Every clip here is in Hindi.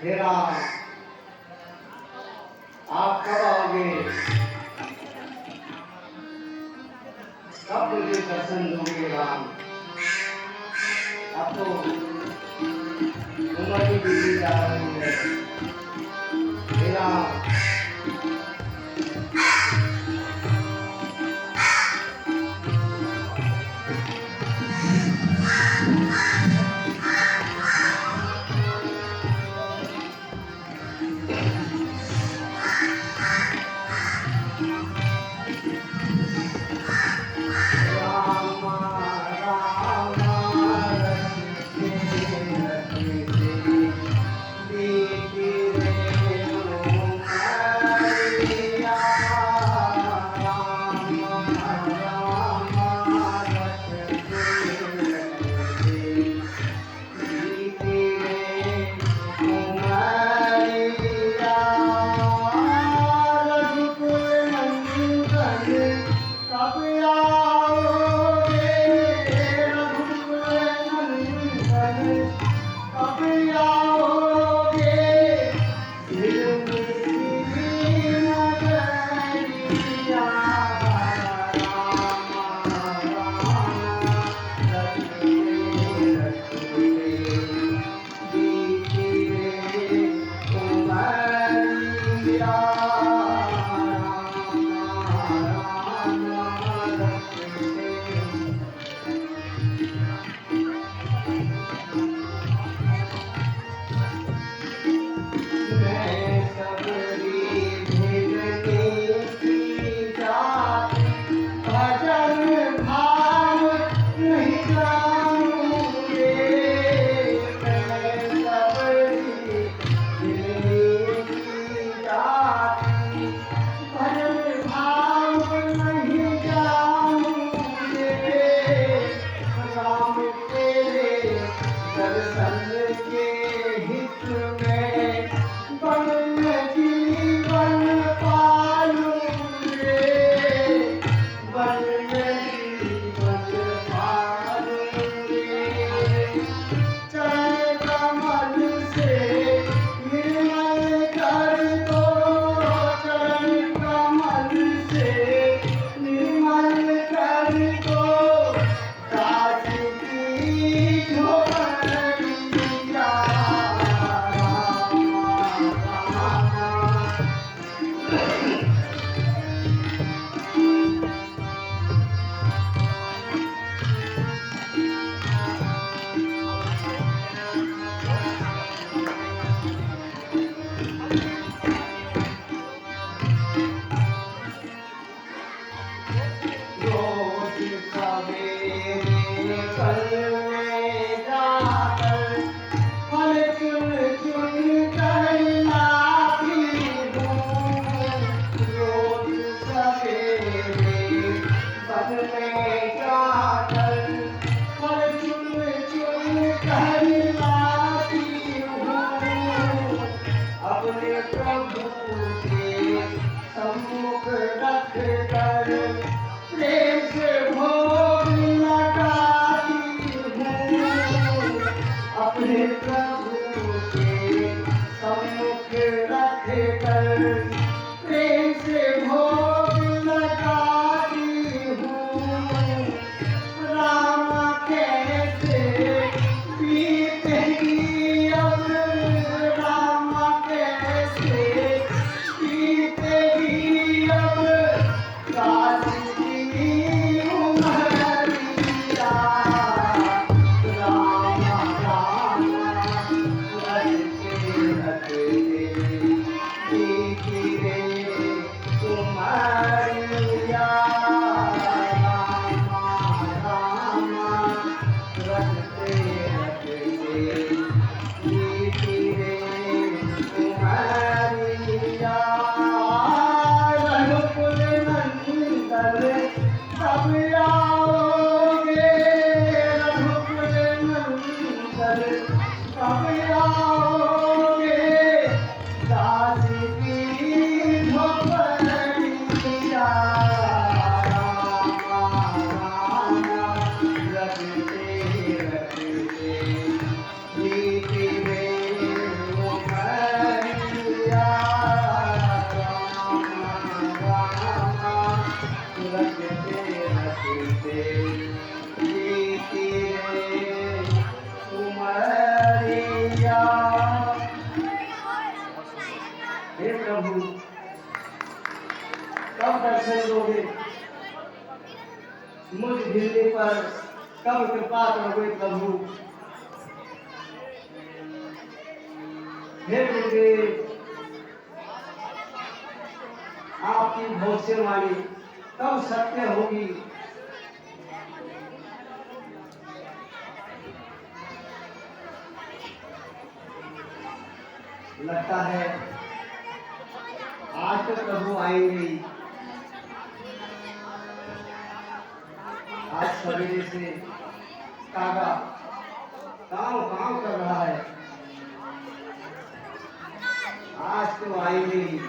हे राम, आप कब आओगे? कब मुझे दर्शन दोगे राम? अब तो उम्र भी बीती जा रही है। हे राम, प्रभु, कब दर्शन दोगे? मुझ भिड़ने पर कब कृपा करोगे प्रभु? हे गुरुदेव, आपकी भविष्यवाणी कब सत्य होगी? लगता है आज तो प्रभु आएंगे। आज सवेरे से कागा काम काम कर रहा है, आज तो आएंगे ही।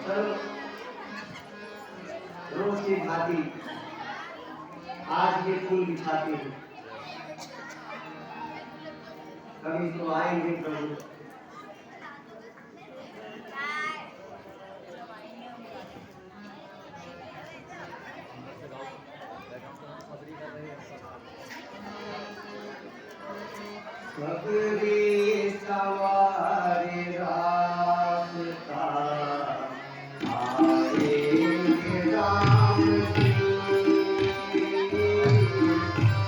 चलो रोज की भांति आज ये फूल बिछाते हैं, कभी तो आएंगे प्रभु। सबरी सवारी रास्ता आएंगे राम जी,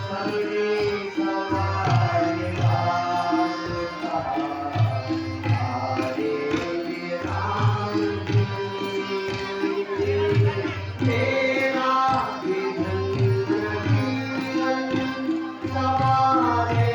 सबरी सवारी रास्ता आएंगे राम जी, तेरा विधन जीवन सवारे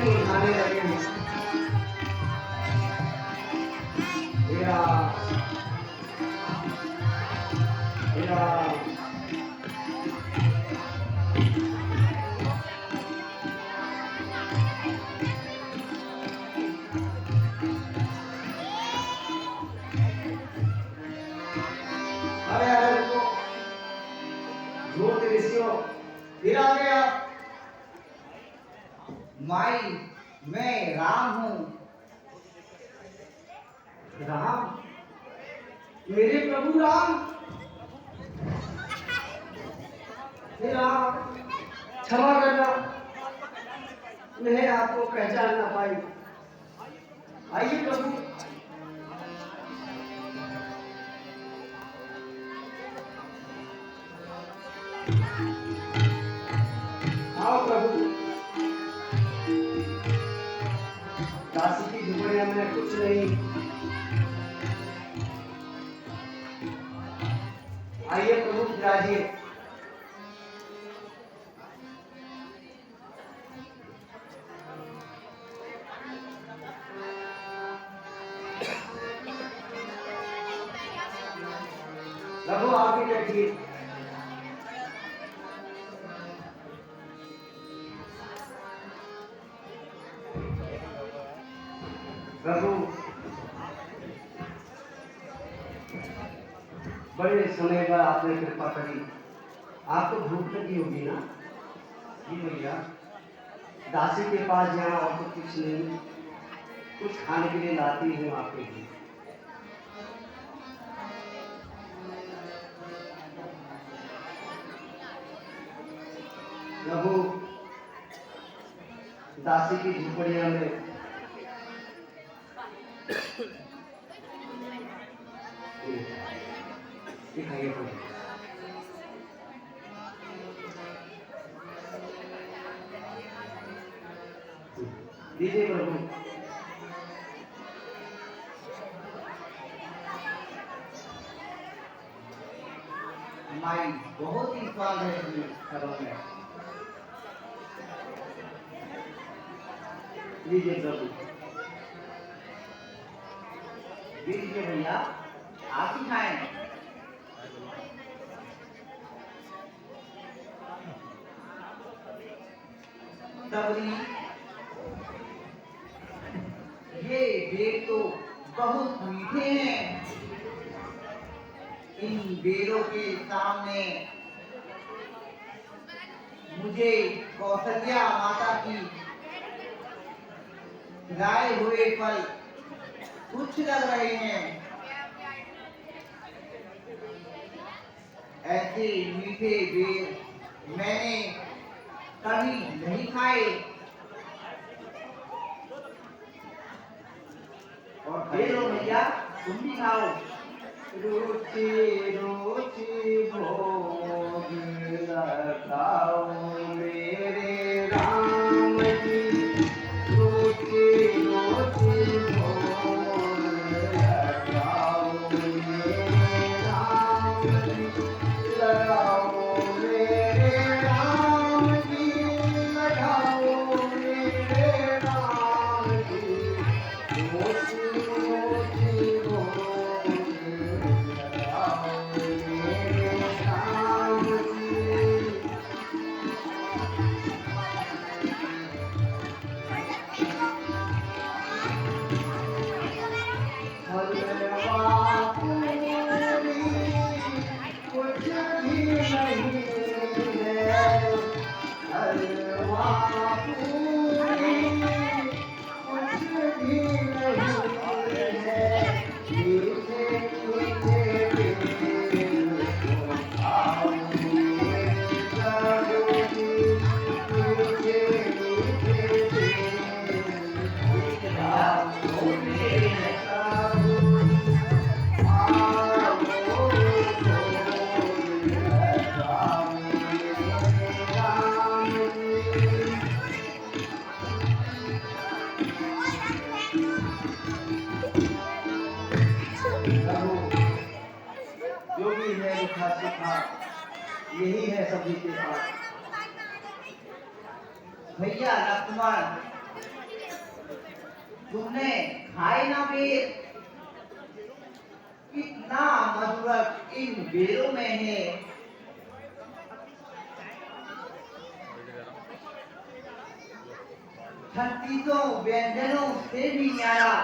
उठाने लगे हैं। मेरा मेरा अरे अरे रुको, झूठ ऋषियों फिर आ गया। माई मैं राम हूँ। राम? मेरे प्रभु राम? हे राम, क्षमा करना, मैं आपको पहचान ना पाई। आइए प्रभु। आओ प्रभु। दासी की झुपड़िया में कुछ नहीं। आइए प्रभु, विराजिए। प्रभु आप ही बैठिए। प्रभु बड़े समय बाद आपने कृपा करी। आपको भूख लगी होगी ना? जी भैया, दासी के पास जाना और तो कुछ नहीं, कुछ खाने के लिए लाती हूँ आपके लिए। प्रभु दासी की झुपड़िया में दिखाइए प्रभु। दीजिए प्रभु। भाई बहुत ही स्वाद है इसमें खबर में। लीजिए प्रभु, लीजिए भैया, आप ही खाएं। सबरी, ये बेर तो बहुत मीठे हैं। इन बेरों के सामने मुझे कौशल्या माता की खिलाए हुए फल तुच्छ लग रहे हैं। ऐसे मीठे बेर मैंने कभी नहीं खाए। और ले लो भैया, तुम भी खाओ। रुचि रुचि भोग लगाओ मेरे राम जी, रुचि रुचि भोग लगाओ मेरे राम जी, लगाओ मेरे राम जी, लगाओ मेरे राम जी, रुचि रुचि भोग लगाओ मेरे राम जी। हलवा पूरी कुछ भी नहीं है, हलवा पूरी कुछ भी नहीं है, मीठे मीठे बेर को खाओ मेरे प्रभु जी, मीठे मीठे बेर को खाओ मेरे प्रभु। जो भी है लिखा सिखा, यही है सभी के पास। भैया लक्ष्मण, तुमने खाए ना बेर? कितना मधुरक इन बेरों में है। छत्तीसों व्यंजनों से भी न्यारा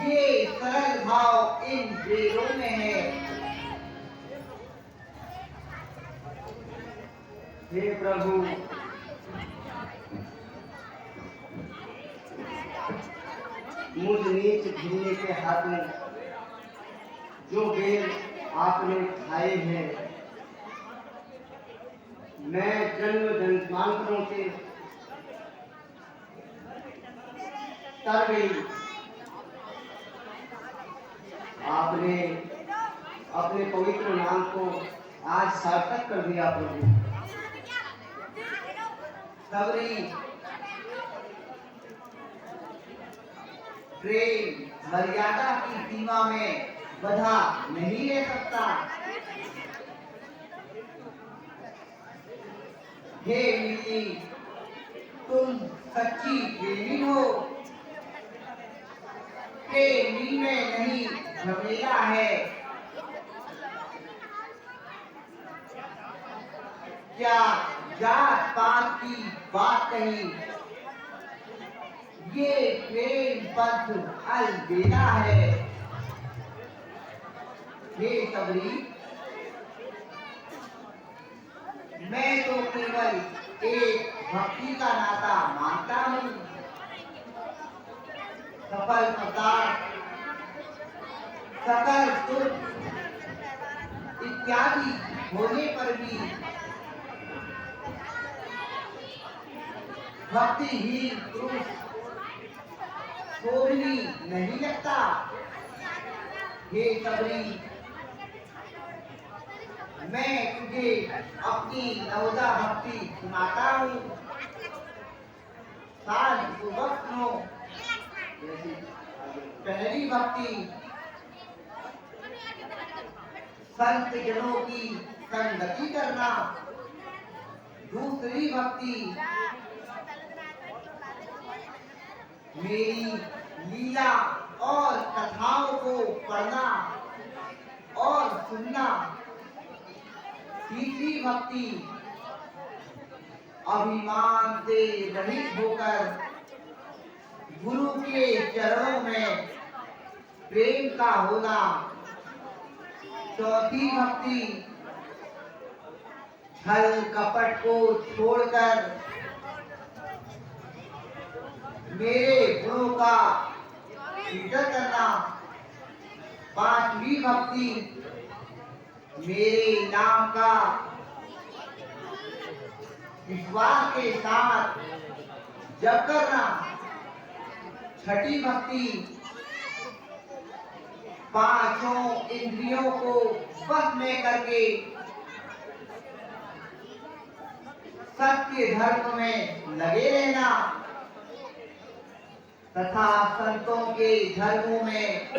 ये सरल भाव इन बेरों में है। हे प्रभु, मुझ नीच घिरने के हाथों जो बेर आपने खाए हैं, मैं जन्म जन्मांतरों से तर गई। आपने अपने पवित्र नाम को आज सार्थक कर दिया प्रभु। सबरी, प्रेम मर्यादा की सीमा में बधा नहीं रह सकता। हे मिली, तुम सच्ची प्रेमी हो। प्रेमी में नहीं झमेला है। क्या जात पात की बात कही, ये प्रेम पंथ अलविदा है। हे सबरी, मैं तो केवल एक भक्ति का नाता मानता हूँ। सफल पदार्थ, सकल सुख इत्यादि होने पर भी भक्तिहीन पुरुष शोभनी नहीं लगता। हे सबरी, मैं तुझे अपनी नवदा भक्ति सुनाता हूँ। सांझ सुबह सुनो। पहली भक्ति। संत जनों की संगति करना। दूसरी भक्ति मेरी लीला और कथाओं को पढ़ना और सुनना। तीसरी भक्ति अभिमान से रहित होकर गुरु के चरणों में प्रेम का होना। चौथी भक्ति छल कपट को छोड़कर मेरे गुरु का इज्जत करना। पांचवी भक्ति मेरे नाम का विश्वास के साथ जप करना। छठी भक्ति पांचों इंद्रियों को वश में करके सत्य धर्म में लगे रहना तथा संतों के धर्मों में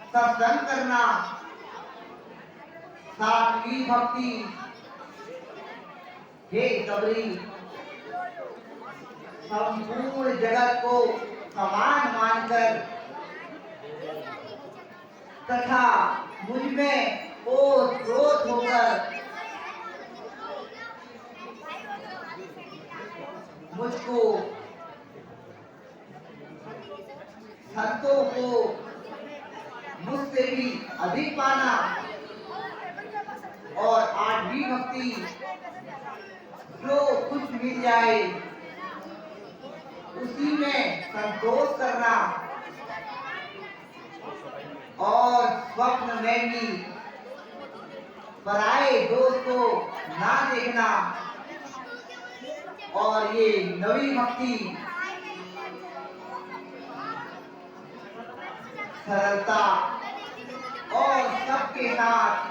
सत्संग करना। सातवीं भक्ति हे सबरी संपूर्ण जगत को समान मानकर तथा मुझ में ओत-प्रोत होकर मुझको संतों को मुझसे भी अधिक पाना। और आठवीं भक्ति जो कुछ मिल जाए उसी में संतोष करना और स्वप्न में भी पराये दोस्त को ना देखना। और ये नवी भक्ति सरलता और सबके साथ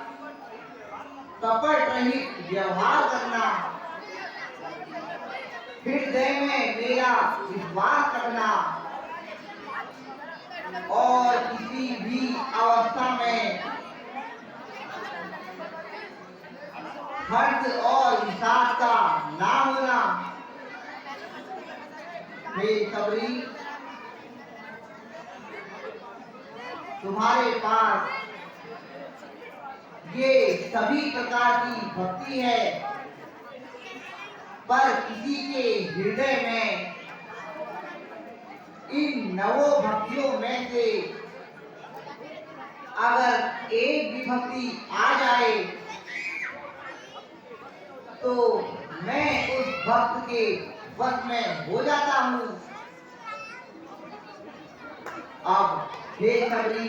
कपट रहित व्यवहार करना। हृदय में मेरा विश्वास रखना और किसी भी अवस्था में हर्ष और विषाद का ना होना। हे सबरी तुम्हारे पास ये सभी प्रकार की भक्ति है, पर किसी के हृदय में इन नवो भक्तियों में से अगर एक भी भक्ति आ जाए तो मैं उस भक्त के वश में हो जाता हूँ। अब हे सबरी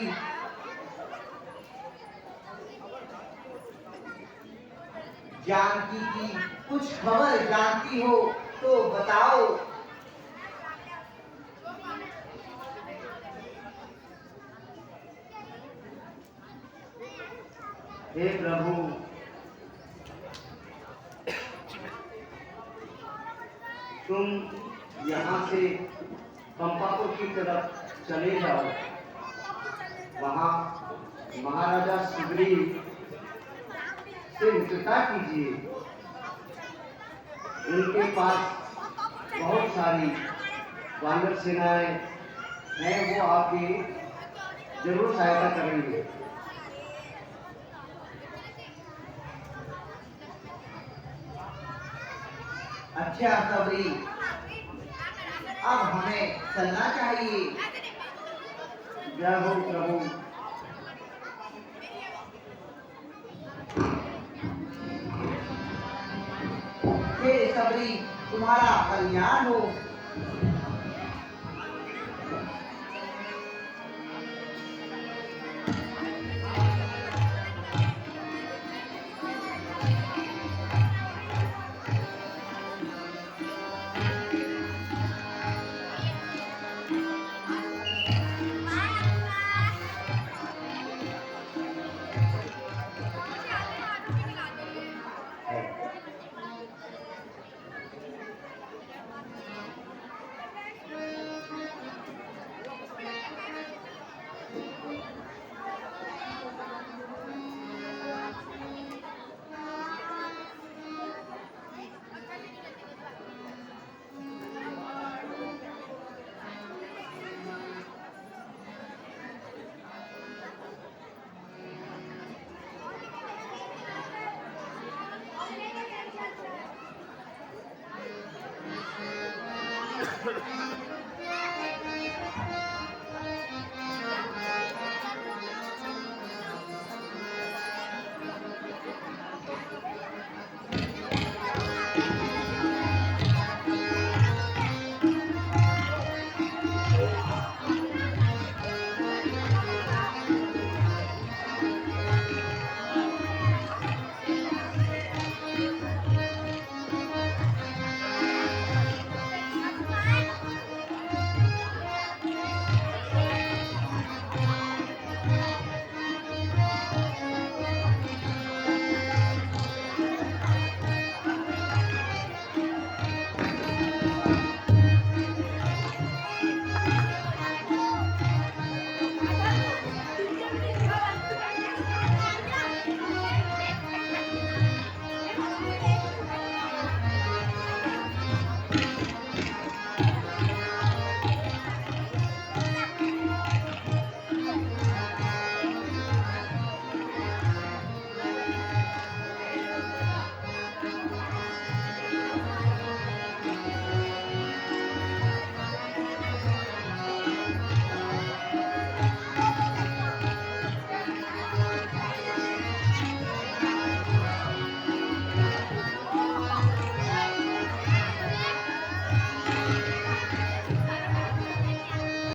जानकी की कुछ खबर जानती हो तो बताओ। हे प्रभु तुम यहाँ से पंपापुर की तरफ चले जाओ। वहाँ महाराजा सुग्रीव से मित्रता कीजिए। उनके पास बहुत सारी वानर सेनाएं हैं, वो आपकी जरूर सहायता करेंगे। अच्छा सबरी अब हमें चलना चाहिए। जय हो प्रभु। हे सबरी तुम्हारा कल्याण हो।